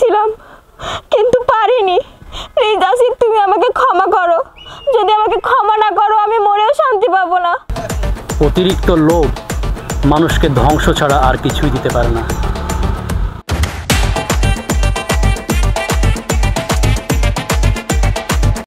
চেয়েছিলাম কিন্তু পারিনি। প্লিজ আসিফ, তুমি আমাকে ক্ষমা করো। যদি আমাকে ক্ষমা না করো আমি মরেও শান্তি পাবো না। অতিরিক্ত লোভ মানুষকে ধ্বংস ছাড়া আর কিছুই দিতে পারে না।